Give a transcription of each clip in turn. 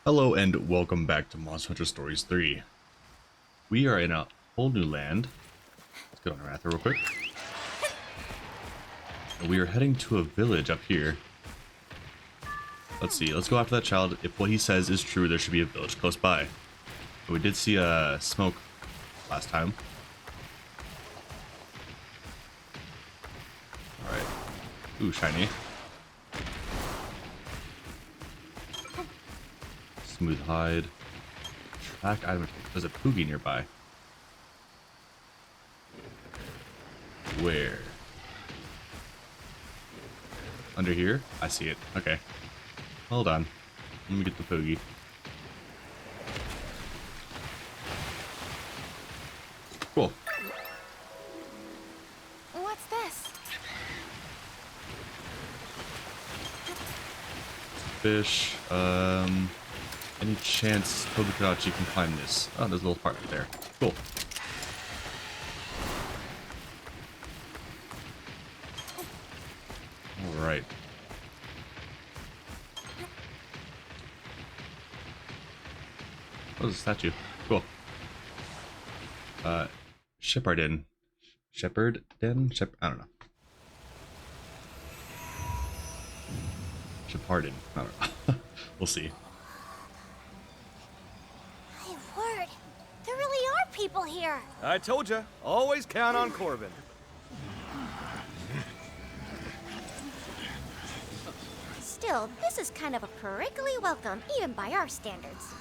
Hello and welcome back to Monster Hunter Stories 3. We are in a whole new land. Let's get on our Rather real quick. And we are heading to a village up here. Let's see, let's go after that child. If what he says is true, there should be a village close by. But we did see a smoke last time. Alright. Ooh, shiny. Smooth hide. Track item. There's a Poogie nearby. Where? Under here? I see it. Okay. Hold on. Let me get the Poogie. Cool. What's this? Fish. Any chance Tobukachi can climb this? Oh, there's a little part right there. Cool. Alright. Oh, there's a statue. Cool. Sheparden. Sheparden? I don't know. Sheparden. I don't know. We'll see. My word, there really are people here. I told you, always count on Corbin. Still, this is kind of a prickly welcome, even by our standards.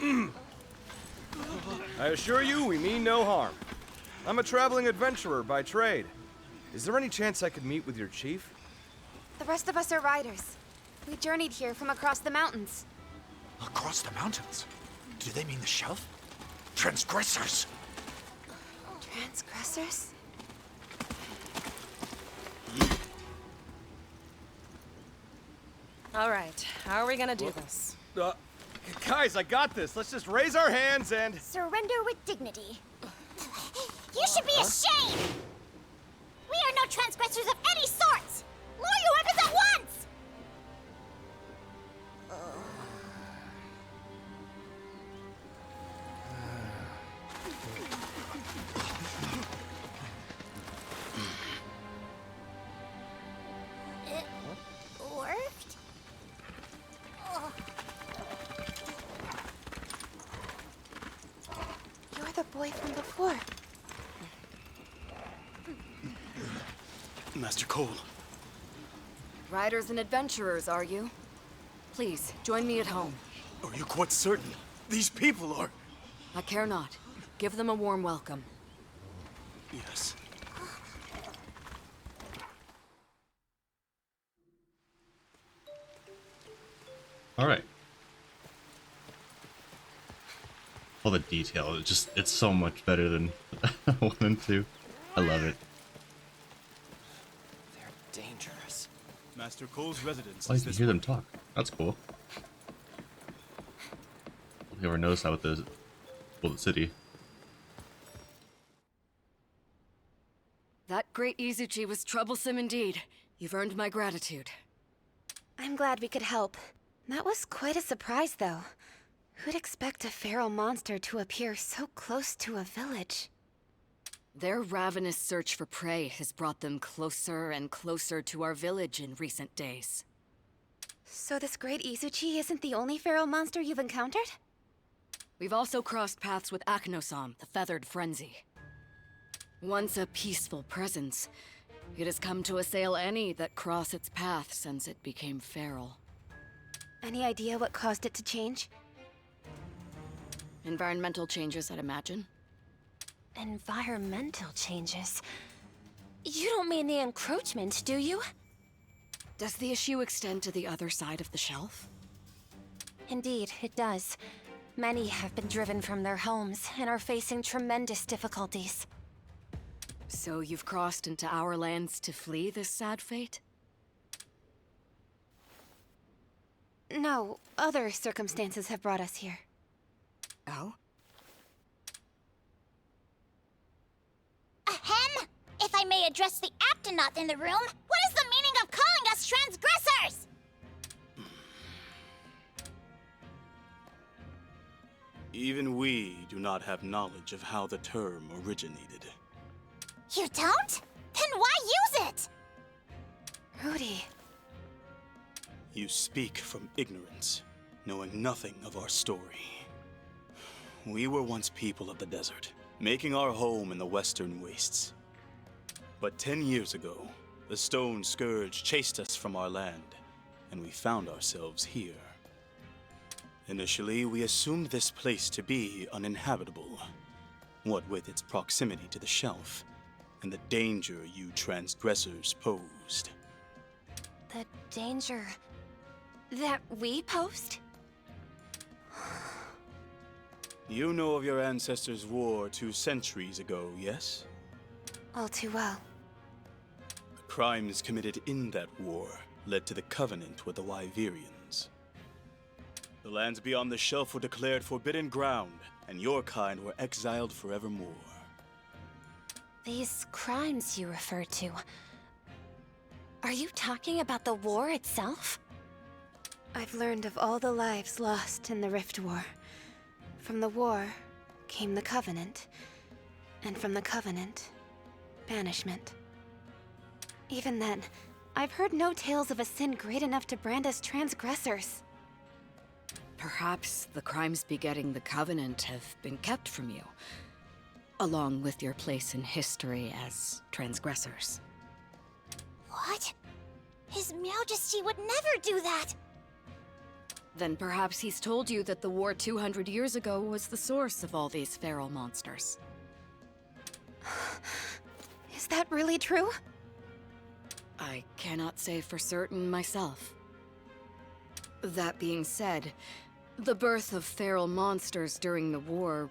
I assure you, we mean no harm. I'm a traveling adventurer by trade. Is there any chance I could meet with your chief? The rest of us are riders. We journeyed here from across the mountains. Across the mountains? Do they mean the shelf? Transgressors! Transgressors? All right, how are we gonna do this? Guys, I got this. Let's just raise our hands and... Surrender with dignity. You should be ashamed! We are no transgressors of any sorts! Lower your weapons at once! It worked? Oh. You're the boy from before. Master Cole. Riders and adventurers, are you? Please, join me at home. Are you quite certain? These people are... I care not. Give them a warm welcome. Yes. Alright. All the detail, it's so much better than 1 and 2. I love it. They're dangerous. Master Cole's residence I is can this hear way. them talk. That's cool. I've never noticed that with the city. That great Izuchi was troublesome indeed. You've earned my gratitude. I'm glad we could help. That was quite a surprise, though. Who'd expect a feral monster to appear so close to a village? Their ravenous search for prey has brought them closer and closer to our village in recent days. So this great Izuchi isn't the only feral monster you've encountered? We've also crossed paths with Aknosam, the Feathered Frenzy. Once a peaceful presence, it has come to assail any that cross its path since it became feral. Any idea what caused it to change? Environmental changes, I'd imagine. Environmental changes? You don't mean the encroachment, do you? Does the issue extend to the other side of the shelf? Indeed, it does. Many have been driven from their homes and are facing tremendous difficulties. So you've crossed into our lands to flee this sad fate? No, other circumstances have brought us here. Oh? Ahem! If I may address the Aptonaut in the room, what is the meaning of calling us transgressors? Even we do not have knowledge of how the term originated. You don't? Then why use it? Rudy. You speak from ignorance, knowing nothing of our story. We were once people of the desert, making our home in the western wastes. But 10 years ago, the stone scourge chased us from our land, and we found ourselves here. Initially, we assumed this place to be uninhabitable, what with its proximity to the shelf, and the danger you transgressors posed. The danger that we posed? You know of your ancestors' war 2 centuries ago, yes? All too well. The crimes committed in that war led to the covenant with the Wyverians. The lands beyond the shelf were declared forbidden ground, and your kind were exiled forevermore. These crimes you refer to... Are you talking about the war itself? I've learned of all the lives lost in the Rift War. From the war came the Covenant, and from the Covenant, banishment. Even then, I've heard no tales of a sin great enough to brand us transgressors. Perhaps the crimes begetting the Covenant have been kept from you, along with your place in history as transgressors. What? His Majesty would never do that! Then perhaps he's told you that the war 200 years ago was the source of all these feral monsters. Is that really true? I cannot say for certain myself. That being said, the birth of feral monsters during the war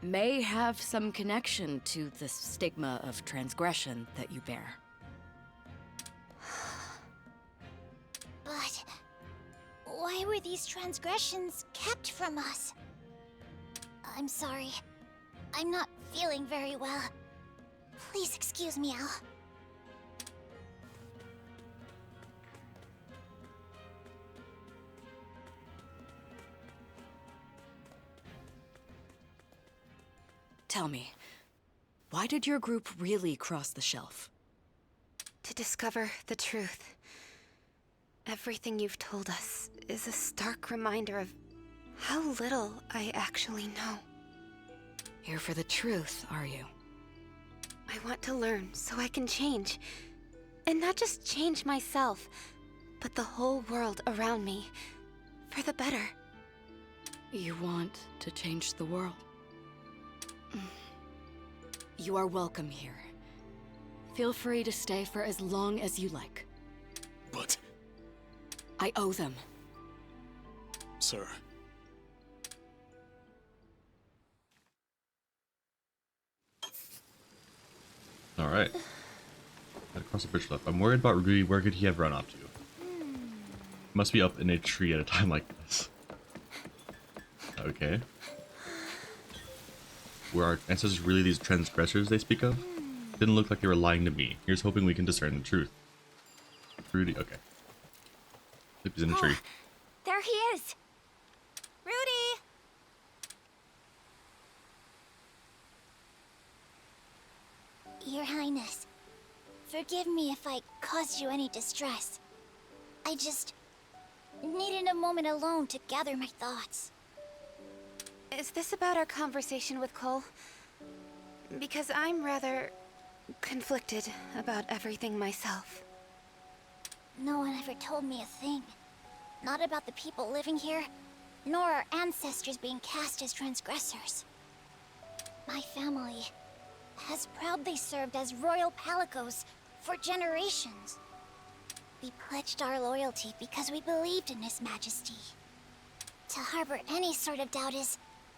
may have some connection to the stigma of transgression that you bear. But... why were these transgressions kept from us? I'm sorry. I'm not feeling very well. Please excuse me, Al. Tell me, why did your group really cross the shelf? To discover the truth. Everything you've told us is a stark reminder of how little I actually know. Here for the truth, are you? I want to learn so I can change. And not just change myself, but the whole world around me. For the better. You want to change the world? You are welcome here. Feel free to stay for as long as you like. But... I owe them. Sir. Alright. Gotta cross the bridge left. I'm worried about Rudy. Where could he have run off to? Must be up in a tree at a time like this. Okay. Were our ancestors really these transgressors they speak of? Didn't look like they were lying to me. Here's hoping we can discern the truth. Rudy, okay. Yep, he's in a tree. There he is! Rudy! Your Highness, forgive me if I caused you any distress. I just needed a moment alone to gather my thoughts. Is this about our conversation with Cole? Because I'm rather conflicted about everything myself. No one ever told me a thing. Not about the people living here, nor our ancestors being cast as transgressors. My family has proudly served as royal palicos for generations. We pledged our loyalty because we believed in His Majesty. To harbor any sort of doubt is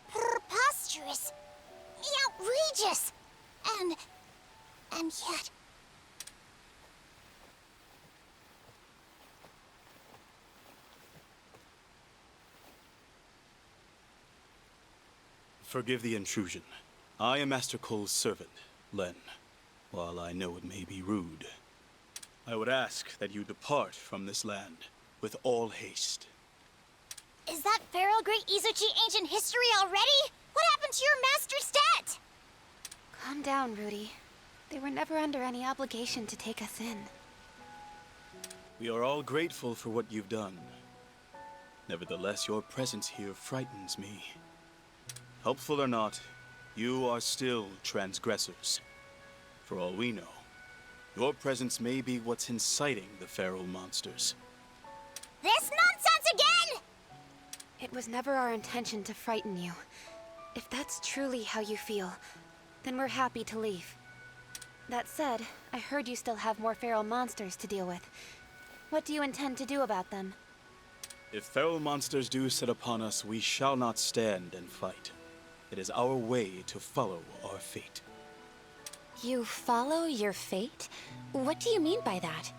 preposterous, outrageous, and yet... Forgive the intrusion. I am Master Cole's servant, Len. While I know it may be rude, I would ask that you depart from this land with all haste. Is that feral Great Izuchi ancient history already? What happened to your master's debt? Calm down, Rudy. They were never under any obligation to take us in. We are all grateful for what you've done. Nevertheless, your presence here frightens me. Helpful or not, you are still transgressors. For all we know, your presence may be what's inciting the feral monsters. This nonsense again! It was never our intention to frighten you. If that's truly how you feel, then we're happy to leave. That said, I heard you still have more feral monsters to deal with. What do you intend to do about them? If feral monsters do set upon us, we shall not stand and fight. It is our way to follow our fate. You follow your fate? What do you mean by that?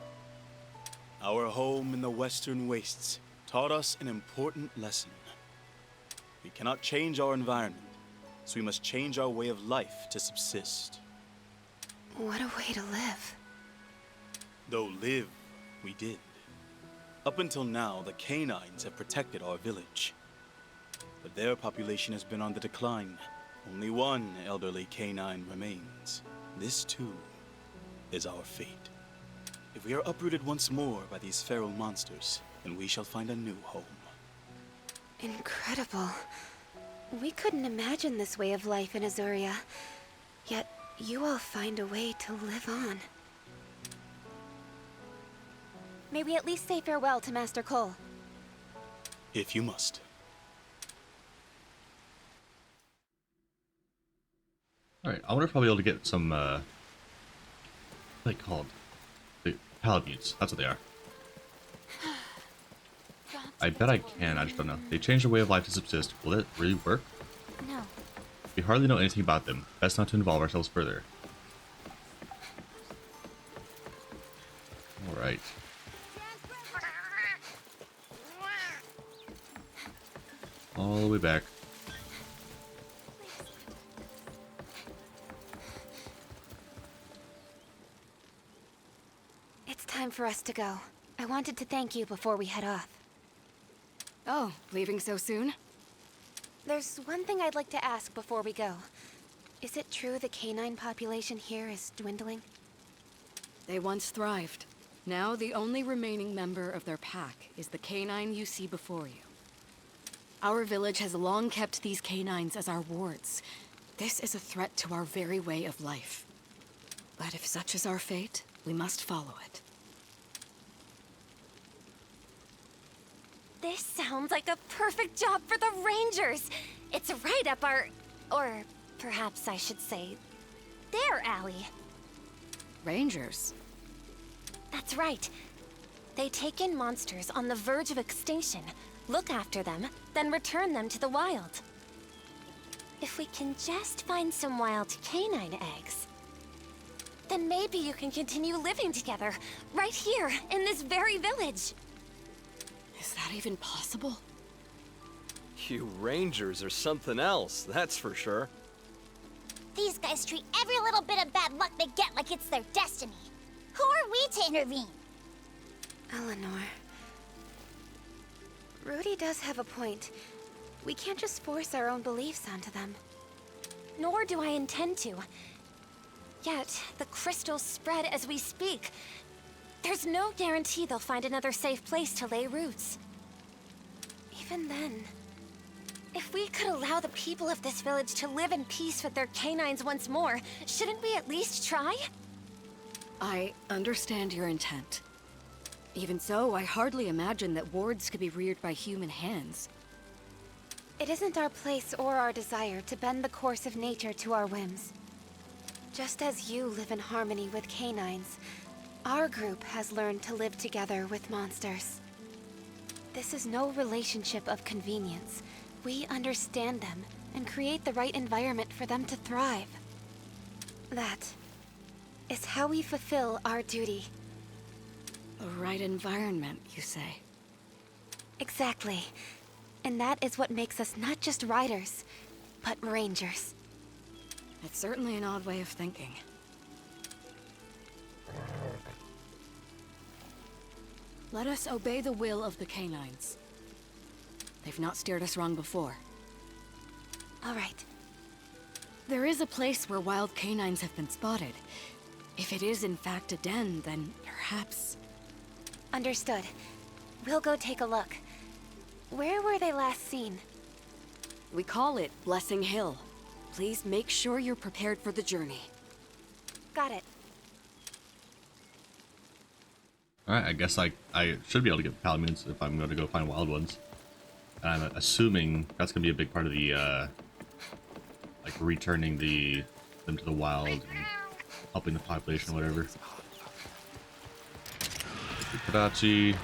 Our home in the Western Wastes taught us an important lesson. We cannot change our environment, so we must change our way of life to subsist. What a way to live. Though live, we did. Up until now, the canines have protected our village. But their population has been on the decline. Only one elderly canine remains. This, too, is our fate. If we are uprooted once more by these feral monsters, then we shall find a new home. Incredible. We couldn't imagine this way of life in Azuria. Yet, you all find a way to live on. May we at least say farewell to Master Cole? If you must. Alright, I wonder if I'll be able to get some, what are they called? The palamutes. That's what they are. I bet I can, I just don't know. They changed their way of life to subsist. Will it really work? No. We hardly know anything about them. Best not to involve ourselves further. Alright. All the way back. It's time for us to go. I wanted to thank you before we head off. Oh, leaving so soon? There's one thing I'd like to ask before we go. Is it true the canine population here is dwindling? They once thrived. Now the only remaining member of their pack is the canine you see before you. Our village has long kept these canines as our wards. This is a threat to our very way of life. But if such is our fate, we must follow it. This sounds like a perfect job for the Rangers! It's right up our... or perhaps I should say, their alley. Rangers? That's right. They take in monsters on the verge of extinction, look after them, then return them to the wild. If we can just find some wild canine eggs, then maybe you can continue living together, right here, in this very village. Is that even possible? You Rangers are something else, that's for sure. These guys treat every little bit of bad luck they get like it's their destiny. Who are we to intervene? Eleanor. Rudy does have a point. We can't just force our own beliefs onto them. Nor do I intend to. Yet, the crystals spread as we speak. There's no guarantee they'll find another safe place to lay roots. Even then, if we could allow the people of this village to live in peace with their canines once more, shouldn't we at least try? I understand your intent. Even so, I hardly imagine that wards could be reared by human hands. It isn't our place or our desire to bend the course of nature to our whims. Just as you live in harmony with canines, our group has learned to live together with monsters. This is no relationship of convenience. We understand them and create the right environment for them to thrive. That is how we fulfill our duty. The right environment, you say? Exactly. And that is what makes us not just riders, but rangers. It's certainly an odd way of thinking. Let us obey the will of the canines. They've not steered us wrong before. All right. There is a place where wild canines have been spotted. If it is in fact a den, then perhaps... Understood. We'll go take a look. Where were they last seen? We call it Blessing Hill. Please make sure you're prepared for the journey. Got it. Alright, I guess I should be able to get palamutes if I'm going to go find wild ones. And I'm assuming that's going to be a big part of the, like, returning them to the wild and helping the population or whatever. Kadachi.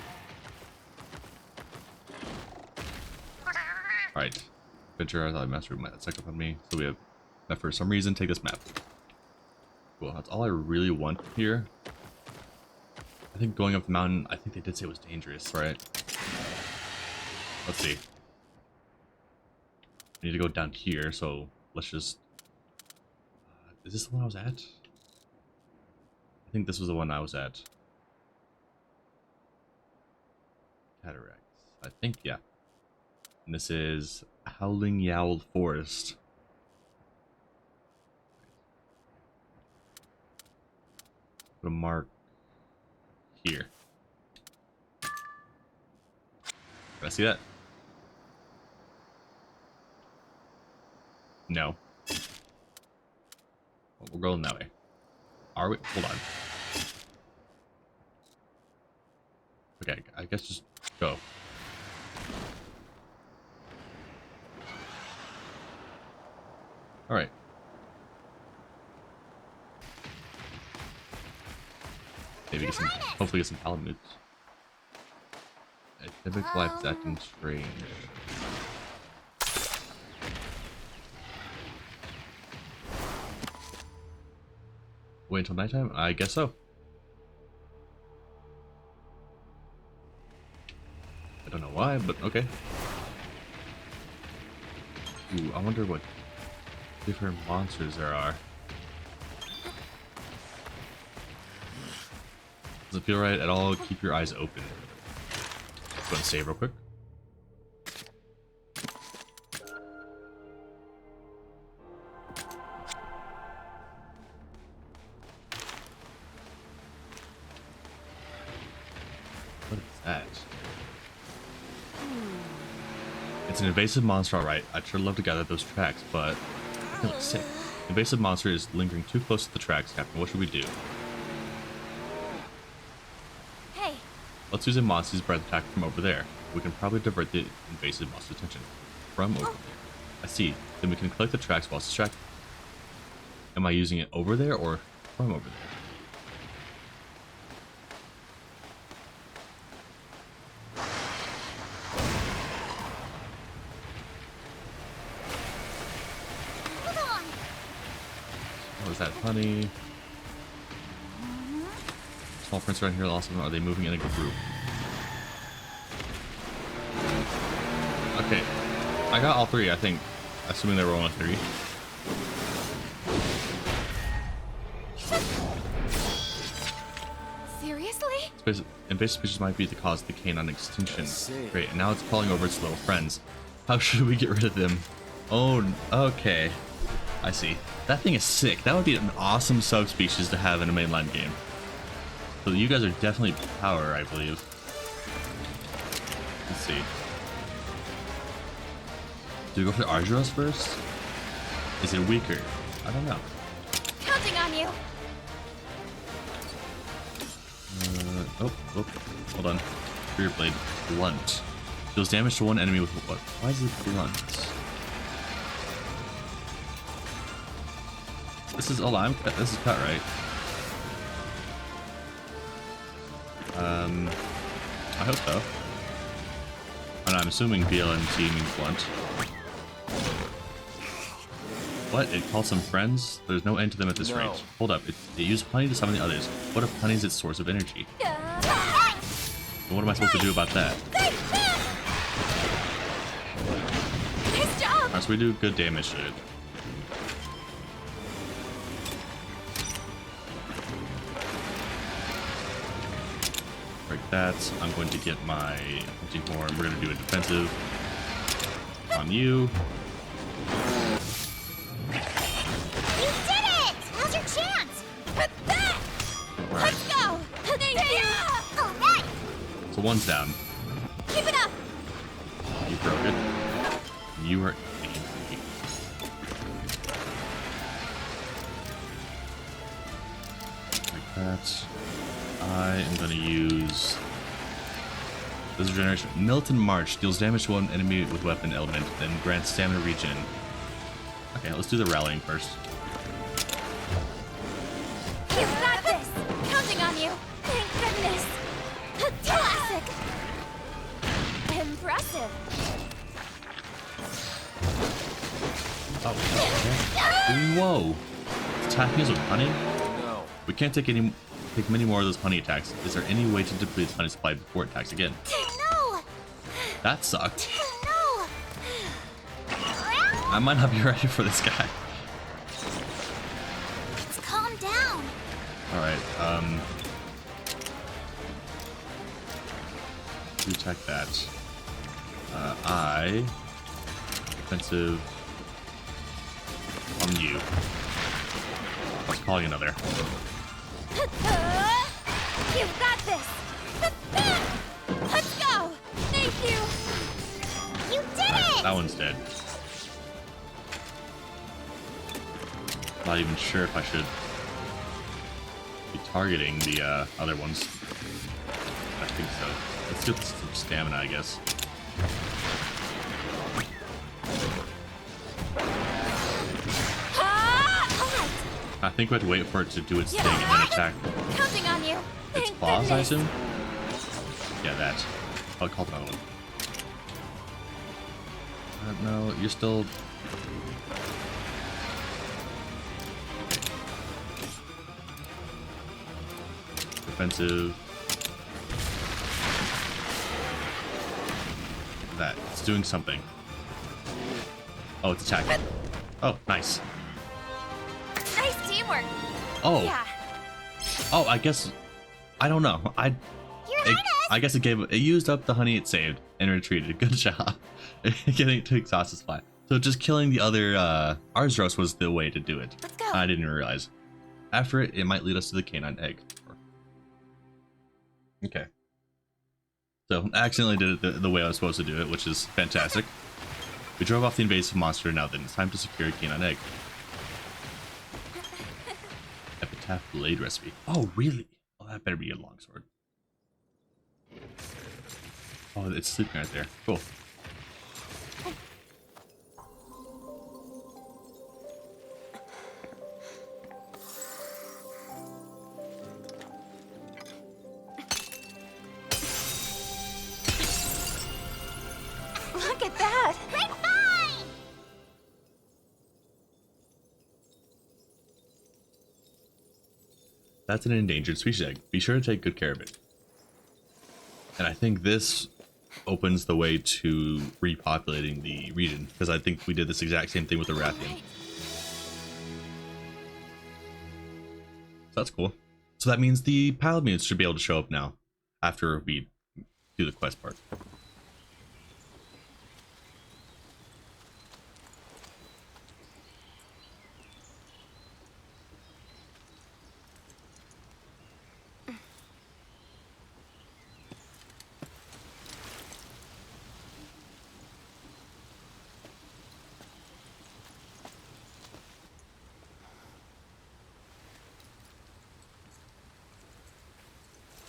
Alright. Ventura, I thought Master might suck up on me. So we have, for some reason, take this map. Cool, that's all I really want here. I think going up the mountain, I think they did say it was dangerous, right? Let's see. We need to go down here, so let's just... is this the one I was at? I think this was the one I was at. Cataracts. I think, yeah. And this is Howling Yowl Forest. Put a mark here. Can I see that? No. Well, we're going that way. Are we? Hold on. Okay, I guess just go. Alright. Maybe get some, hopefully get some palamutes. Civic life is acting strange. Wait until nighttime? I guess so. I don't know why, but okay. Ooh, I wonder what different monsters there are. Does it feel right at all? Keep your eyes open. Go and save real quick. What is that? It's an invasive monster, alright. I'd sure love to gather those tracks, but it looks sick. Invasive monster is lingering too close to the tracks, Captain. What should we do? Hey. Let's use a monster's breath attack from over there. We can probably divert the invasive monster's attention from over there. I see. Then we can collect the tracks while it's distracted. Am I using it over there or from over there? What is that? Honey. Small prints around here. Also, are they moving in a group? Okay, I got all three. I think, assuming there were only three. Seriously? Invasive species might be the cause of the canine extinction. Great, and now it's calling over its little friends. How should we get rid of them? Oh, okay. I see. That thing is sick. That would be an awesome subspecies to have in a mainline game. So you guys are definitely power, I believe. Let's see. Do we go for the Arjuros first? Is it weaker? I don't know. Counting on you. Oh, hold on. Rear blade blunt. Deals damage to one enemy with what? Why is it blunt? This is this is cut, right? I hope so. And I'm assuming BLNT means blunt. What? It calls some friends? There's no end to them at this rate. Hold up. It used honey to summon the others. What if honey is its source of energy? What am I supposed to do about that? Nice job. Alright, so we do good damage to it. Break that. I'm going to get my hunting horn. We're going to do a defensive. on you. You did it! Now's your chance! Let's go! Thank you! Alright! So one's down. Keep it up! You broke it. You are angry. Like that. I am gonna use this regeneration. Militant March deals damage to one enemy with weapon element, then grants stamina regen. Okay, let's do the rallying first. You've got this! Counting on you! Thank goodness! Classic! Impressive! Oh, okay. Whoa! It's attacking us with honey? No. We can't take many more of those honey attacks. Is there any way to deplete its honey supply before it attacks again? No! That sucked. No! I might not be ready for this guy. Let's calm down! Alright, you attack that. I defensive on you. I was calling another. You've got this! Let's go! Thank you! You did it! That one's dead. Not even sure if I should be targeting the other ones. I think so. Let's get some stamina, I guess. I think we have to wait for it to do its thing and then attack Counting on you! its Thank claws, I goodness. assume? Yeah, that. I'll call another one. No, you're still... Defensive. That. It's doing something. Oh, it's attacking. Oh, nice. Nice teamwork! Oh. Yeah. Oh, I guess... I don't know. Your Highness! I guess it used up the honey it saved and retreated. Good job. Getting it to exhaust its supply. So just killing the other Arzros was the way to do it. Let's go. I didn't realize. After it, it might lead us to the canine egg. Okay. So I accidentally did it the way I was supposed to do it, which is fantastic. We drove off the invasive monster. Now then, it's time to secure a canine egg. Epitaph blade recipe. Oh, really? Oh, that better be a longsword. Oh, it's sleeping right there. Cool. Look at that! Red vine! That's an endangered species egg. Be sure to take good care of it. And I think this opens the way to repopulating the region, because I think we did this exact same thing with the Rathian. So that's cool. So that means the Palamutes should be able to show up now after we do the quest part.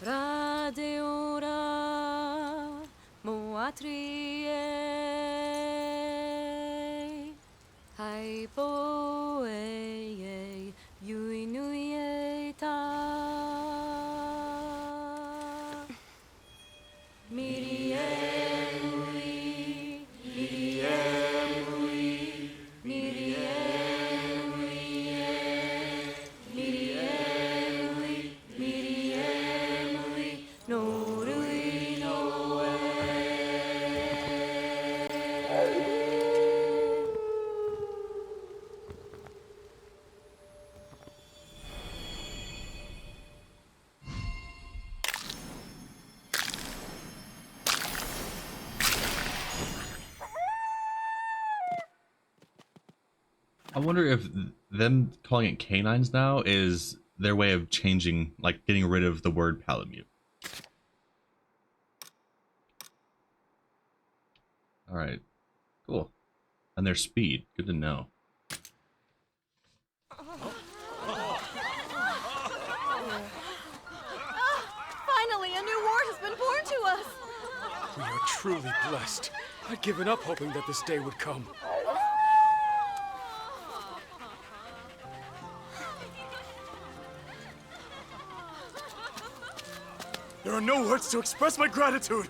Radeora Moatrie Hypoe Yuinuieta Miriemui Miriemui Miriemui Miriemui Miriemui Norui Noe I wonder if them calling it canines now is their way of changing, like getting rid of the word palamute. All right, cool. And their speed, good to know. Finally, a new war has been born to us! We are truly blessed. I'd given up hoping that this day would come. There are no words to express my gratitude!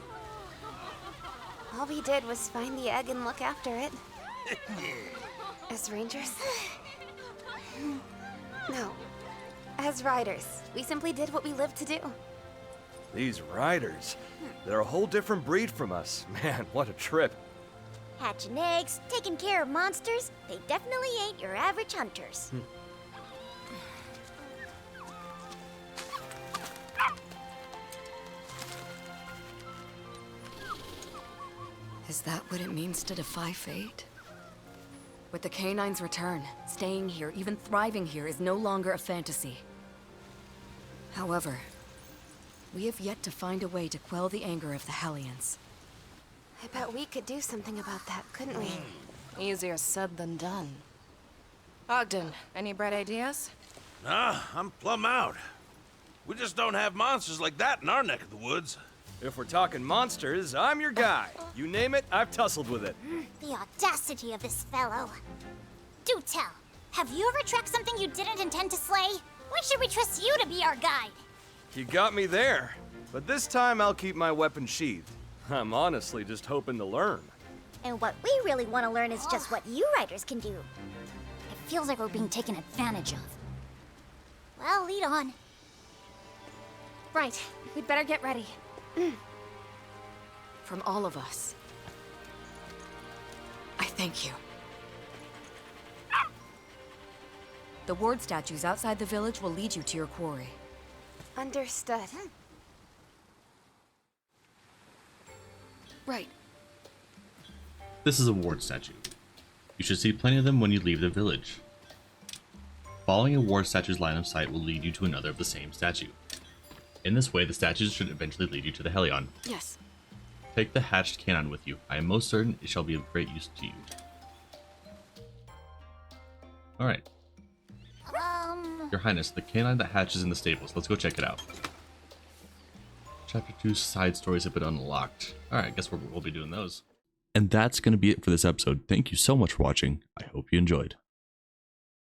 All we did was find the egg and look after it. As rangers? No. As riders. We simply did what we lived to do. These riders, they're a whole different breed from us. Man, what a trip. Hatching eggs, taking care of monsters, they definitely ain't your average hunters. Is that what it means to defy fate? With the canine's return, staying here, even thriving here, is no longer a fantasy. However, we have yet to find a way to quell the anger of the Hellions. I bet we could do something about that, couldn't we? Easier said than done. Ogden, any bright ideas? Nah, I'm plumb out. We just don't have monsters like that in our neck of the woods. If we're talking monsters, I'm your guy. You name it, I've tussled with it. The audacity of this fellow. Do tell, have you ever tracked something you didn't intend to slay? Why should we trust you to be our guide? You got me there. But this time I'll keep my weapon sheathed. I'm honestly just hoping to learn. And what we really want to learn is just what you riders can do. It feels like we're being taken advantage of. Well, lead on. Right. We'd better get ready. From all of us, I thank you. The ward statues outside the village will lead you to your quarry. Understood. Right. This is a ward statue. You should see plenty of them when you leave the village. Following a ward statue's line of sight will lead you to another of the same statue. In this way, the statues should eventually lead you to the Helion. Yes. Take the hatched canine with you. I am most certain it shall be of great use to you. Alright. Your Highness, the canine that hatches in the stables. Let's go check it out. Chapter 2 side stories have been unlocked. Alright, I guess we'll be doing those. And that's going to be it for this episode. Thank you so much for watching. I hope you enjoyed.